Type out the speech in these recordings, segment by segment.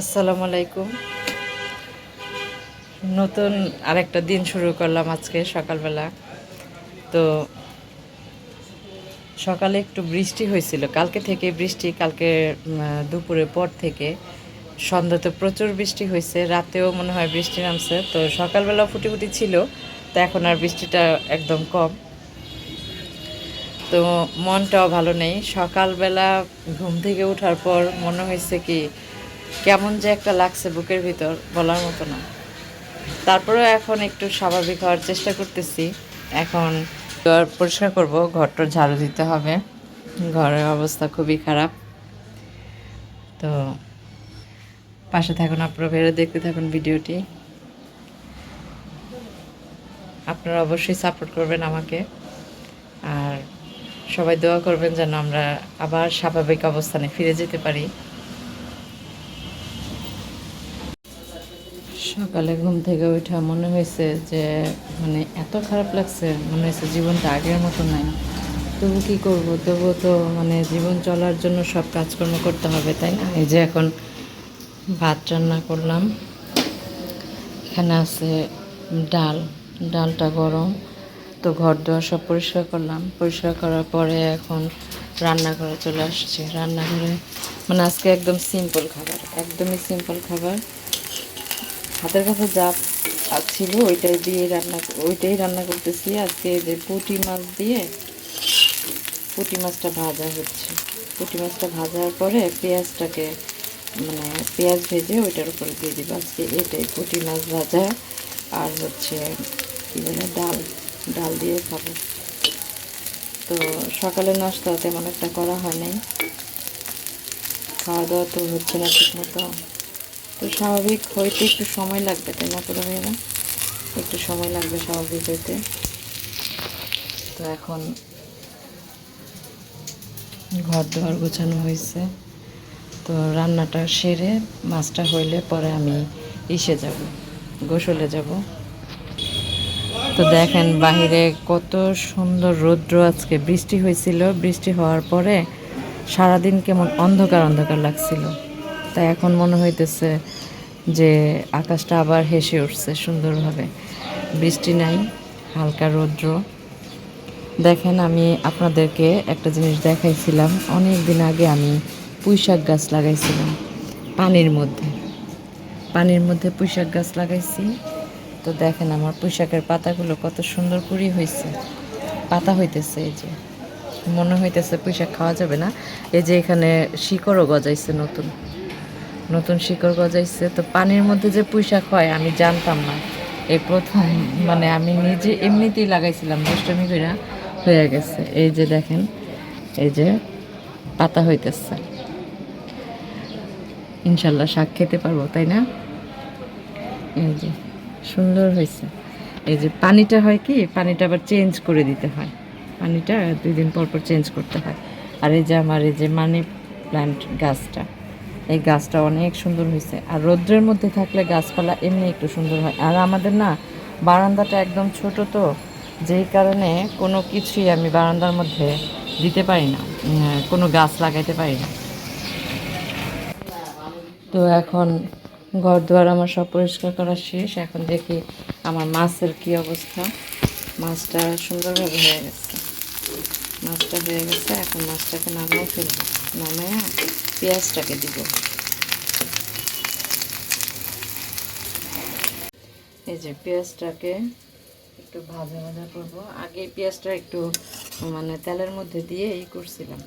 আসসালামু আলাইকুম। নতুন আরেকটা দিন শুরু করলাম আজকে সকালবেলা। তো সকালে একটু বৃষ্টি হয়েছিল, কালকে থেকে বৃষ্টি, কালকে দুপুরের পর থেকে সন্ধ্যাতে প্রচুর বৃষ্টি হয়েছে, রাতেও মনে হয় বৃষ্টি নামছে। তো সকালবেলা ফুটি ফুটি ছিল, তো এখন আর বৃষ্টিটা একদম কম। তো মনটাও ভালো নেই। সকালবেলা ঘুম থেকে ওঠার পর মনে হয়েছে কি কেমন যে একটা লাগছে বুকের ভিতর, বলার মতো না। তারপরেও এখন একটু স্বাভাবিক হওয়ার চেষ্টা করতেছি। এখন ঘর পরিষ্কার করব, ঘরটার ঝাড়ু দিতে হবে, ঘরের অবস্থা খুবই খারাপ। তো পাশে থাকুন, আপনারা বেরো দেখতে থাকুন ভিডিওটি। আপনারা অবশ্যই সাপোর্ট করবেন আমাকে, আর সবাই দোয়া করবেন যেন আমরা আবার স্বাভাবিক অবস্থানে ফিরে যেতে পারি। সকালে ঘুম থেকে ওঠা মনে হয়েছে যে এত খারাপ লাগছে, মনে হয়েছে জীবনটা আগের মতো নাই। তবু কী করব, তবুও তো জীবন চলার জন্য সব কাজকর্ম করতে হবে, তাই না? এই যে এখন ভাত রান্না করলাম, এখানে আছে ডাল, ডালটা গরম। তো ঘর দোয়ার সব পরিষ্কার করলাম, পরিষ্কার করার পরে এখন রান্নাঘরে চলে আসছি। রান্নাঘরে আজকে একদম সিম্পল খাবার, একদমই সিম্পল খাবার। হাতের কাছে যা ছিল ওইটাই রান্না করতেছি আজকে। যে পুঁটি মাছ দিয়ে পুঁটি মাছটা ভাজা হচ্ছে। পুঁটি মাছটা ভাজার পরে পেঁয়াজটাকে পেঁয়াজ ভেজে ওইটার উপরে দিয়ে দিব আজকে। এটাই পুঁটি মাছ ভাজা, আর হচ্ছে কী বলে ডাল, ডাল দিয়ে খাবো। তো সকালে নাস্তা তেমন একটা করা হয় নাই, খাওয়া দাওয়া তো হচ্ছে না ঠিক মতো। তো স্বাভাবিক হইতে একটু সময় লাগবে, তাই না পুরো মেয়েরা? একটু সময় লাগবে স্বাভাবিক হইতে। তো এখন ঘর দুয়ার গোছানো হয়েছে, তো রান্নাটা সেরে মাছটা হইলে পরে আমি যাব, গোসলে যাব। তো দেখেন বাহিরে কত সুন্দর রৌদ্র, আজকে বৃষ্টি হয়েছিল, বৃষ্টি হওয়ার পরে সারাদিন কেমন অন্ধকার অন্ধকার লাগছিল। তাই এখন মনে হইতেছে যে আকাশটা আবার হেসে উঠছে সুন্দরভাবে। বৃষ্টি নাই, হালকা রৌদ্র। দেখেন আমি আপনাদেরকে একটা জিনিস দেখাইছিলাম, অনেক দিন আগে আমি পুঁইশাক গাছ লাগাইছিলাম পানির মধ্যে। পানির মধ্যে পুঁইশাক গাছ লাগাইছি। তো দেখেন আমার পুঁইশাকের পাতাগুলো কত সুন্দর কুড়ি হয়েছে, পাতা হইতেছে। এই যে মনে হইতেছে পুঁইশাক খাওয়া যাবে না। এই যে এখানে শিকড়ও গজাইছে, নতুন নতুন শিকড় গজাইছে। তো পানির মধ্যে যে পুঁইশাক হয় আমি জানতাম না, এই প্রথম। আমি নিজে এমনিতেই লাগাইছিলাম, দুষ্টমি করে হয়ে গেছে। এই যে দেখেন, এই যে পাতা হইতেছে, ইনশাল্লাহ শাক খেতে পারবো, তাই না? এই যে সুন্দর হয়েছে। এই যে পানিটা হয় কি, পানিটা আবার চেঞ্জ করে দিতে হয়, পানিটা 2 দিন পর পর চেঞ্জ করতে হয়। আর এই যে আমার এই যে মানি প্ল্যান্ট গাছটা, এই গাছটা অনেক সুন্দর হয়েছে। আর রৌদ্রের মধ্যে থাকলে গাছপালা এমনি একটু সুন্দর হয়। আর আমাদের না বারান্দাটা একদম ছোট, তো যেই কারণে কোনো কিছুই আমি বারান্দার মধ্যে দিতে পারি না, কোনো গাছ লাগাইতে পারি না। তো এখন ঘর দুয়ার আমার সব পরিষ্কার করা শেষ। এখন দেখি আমার মাছের কি অবস্থা। মাছটা সুন্দরভাবে হয়ে গেছে, মাছটা হয়ে গেছে। এখন মাছটাকে নামাই ফেলবো, নামাইয়া পেঁয়াজটাকে দিব। এই যে পেঁয়াজটাকে একটু ভাজা ভাজা করবো। আগে পেঁয়াজটা একটু তেলের মধ্যে দিয়ে করছিলাম।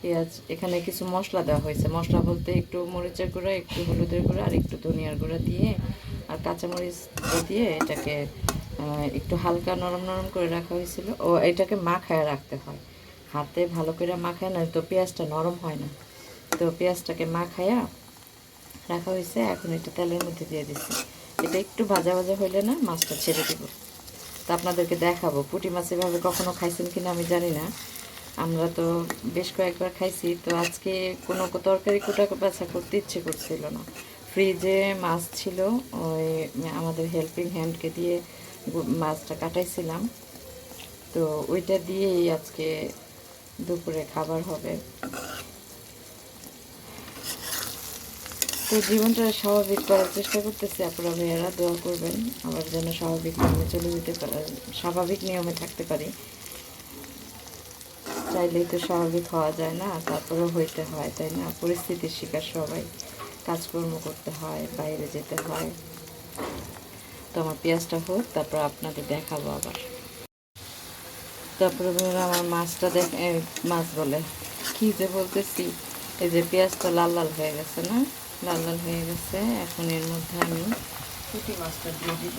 পেঁয়াজ, এখানে কিছু মশলা দেওয়া হয়েছে, মশলা বলতে একটু মরিচের গুঁড়া, একটু হলুদের গুঁড়া, আর একটু ধনিয়ার গুঁড়া দিয়ে, আর কাঁচামরিচ দিয়ে এটাকে একটু হালকা নরম নরম করে রাখা হয়েছিল। ও এটাকে মাখায় রাখতে হয়, হাতে ভালো করে মাখায়, না তো পেঁয়াজটা নরম হয় না। তো পেঁয়াজটাকে মাখায়া রাখা হয়েছে, এখন এটা তেলের মধ্যে দিয়ে দিচ্ছি। এটা একটু ভাজা ভাজা হইলে না মাছটা ছেড়ে দিব। তো আপনাদেরকে দেখাবো পুঁটি মাছ এভাবে কখনো খাইছেন কিনা আমি জানি না, আমরা তো বেশ কয়েকবার খাইছি। তো আজকে কোনো তরকারি কোটা বাছা করতে ইচ্ছে করছিল না, ফ্রিজে মাছ ছিল, ওই আমাদের হেল্পিং হ্যান্ডকে দিয়ে মাছটা কাটাইছিলাম। তো ওইটা দিয়েই আজকে দুপুরে খাবার হবে। তো জীবনটা স্বাভাবিক করার চেষ্টা করতেছি, আপনারা ভাইয়ারা দোয়া করবেন আবার যেন স্বাভাবিক নিয়মে চলে যেতে পারে, স্বাভাবিক নিয়মে থাকতে পারি। চাইলেই তো স্বাভাবিক হওয়া যায় না, তারপরেও হইতে হয়, তাই না? পরিস্থিতির শিকার সবাই, কাজকর্ম করতে হয়, বাইরে যেতে হয়। তো আমার পেঁয়াজটা হোক, তারপর আপনাদের দেখাবো আবার। তারপরে আমার মাছটা মাছ বলে কী যে বলতেছি, এই যে পেঁয়াজটা লাল লাল হয়ে গেছে না, লাল লাল হয়ে গেছে। এখন এর মধ্যে আমি পুঁটি মাছটা দিয়ে দিব।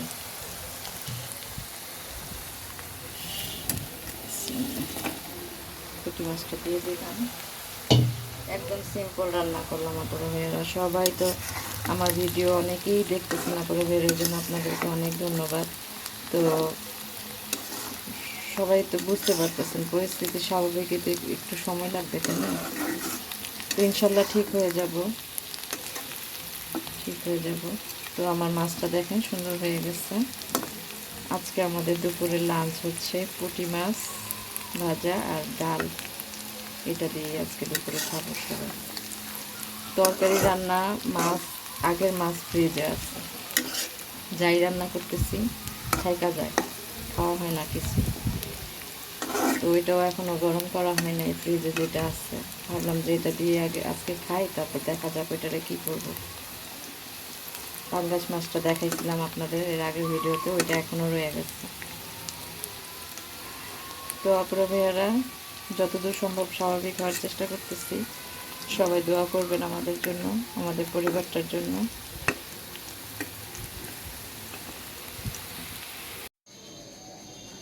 পুঁটি মাছটা দিয়ে দিলাম। একদম সিম্পল রান্না করলাম আপনারা ভাইয়েরা। সবাই তো আমার ভিডিও অনেকেই দেখতেছেন আপনারা ভাইয়ের জন্য আপনাদেরকে অনেক ধন্যবাদ। তো সবাই তো বুঝতে পারতেছেন পরিস্থিতি স্বাভাবিক, একটু সময় লাগবে, তাই না? তো ইনশাল্লাহ ঠিক হয়ে যাব, ঠিক হয়ে যাব। তো আমার মাছটা দেখেন সুন্দর হয়ে গেছে। আজকে আমাদের দুপুরের লাঞ্চ হচ্ছে পুঁটি মাছ ভাজা আর ডাল, এটা দিয়ে আজকে দুপুরে খাবো সবাই। তরকারি রান্না, মাছ আগের মাছ ফ্রিজে আছে, যাই রান্না করতেছি থাইকা যায়, খাওয়া হয় না কিছু। তো ওইটাও এখনও গরম করা হয় নাই, ফ্রিজে যেটা আছে। ভাবলাম যে এটা দিয়ে আগে আজকে খাই, তারপর দেখা যাক ওইটারে কী করবো। পাঙ্গাস মাছটা দেখাইছিলাম আপনাদের এর আগের ভিডিওতে, ওইটা এখনও রয়ে গেছে। তো আপনারা ভাইয়ারা যতদূর সম্ভব স্বাভাবিক হওয়ার চেষ্টা করতেছি। সবাই দোয়া করবেন আমাদের জন্য, আমাদের পরিবারটার জন্য।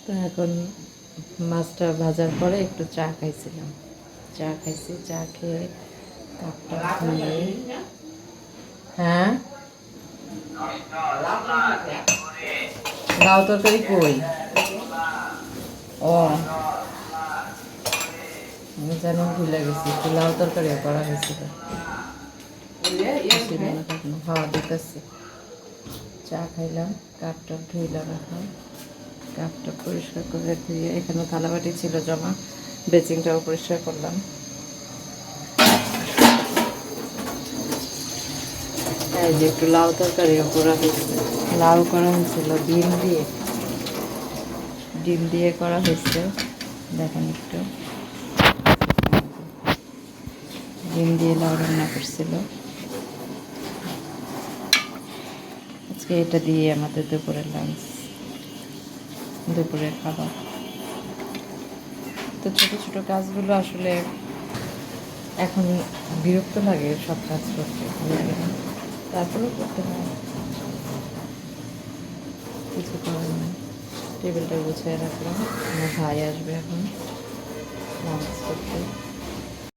তো এখন মাছটা ভাজার পরে একটু চা খাইছিলাম, চা খাইছি, চা খেয়ে কাপটা ধুয়ে। হ্যাঁ, লাউ তরকারি কই? ও আমি জানি, ভুলে গেছি, লাউ তরকারিও করা হয়েছিল। হ্যাঁ দিতেছি। চা খাইলাম, কাপটা ধুইলাম, এখন কাপটা পরিষ্কার করে ধুয়ে, এখানে থালাবাটি ছিল জমা, বেচিংটাও পরিষ্কার করলাম। এই যে একটু লাউ তরকারিও করা হয়েছে, লাউ করা হয়েছিল ডিম দিয়ে করা হয়েছে। দেখেন একটু ডিম দিয়ে লাউ রান্না করছিল আজকে। এটা দিয়ে আমাদের দুপুরের লাঞ্চ, দুপুরের খাবার। তো ছোটো ছোটো কাজগুলো আসলে এখন বিরক্ত লাগে, সব কাজ করতে ভালো লাগে না, তারপরেও করতে হয়, কিছু করার নেই। টেবিলটা গুছিয়ে রাখলাম, আমার ভাই আসবে এখন লাঞ্চ করতে।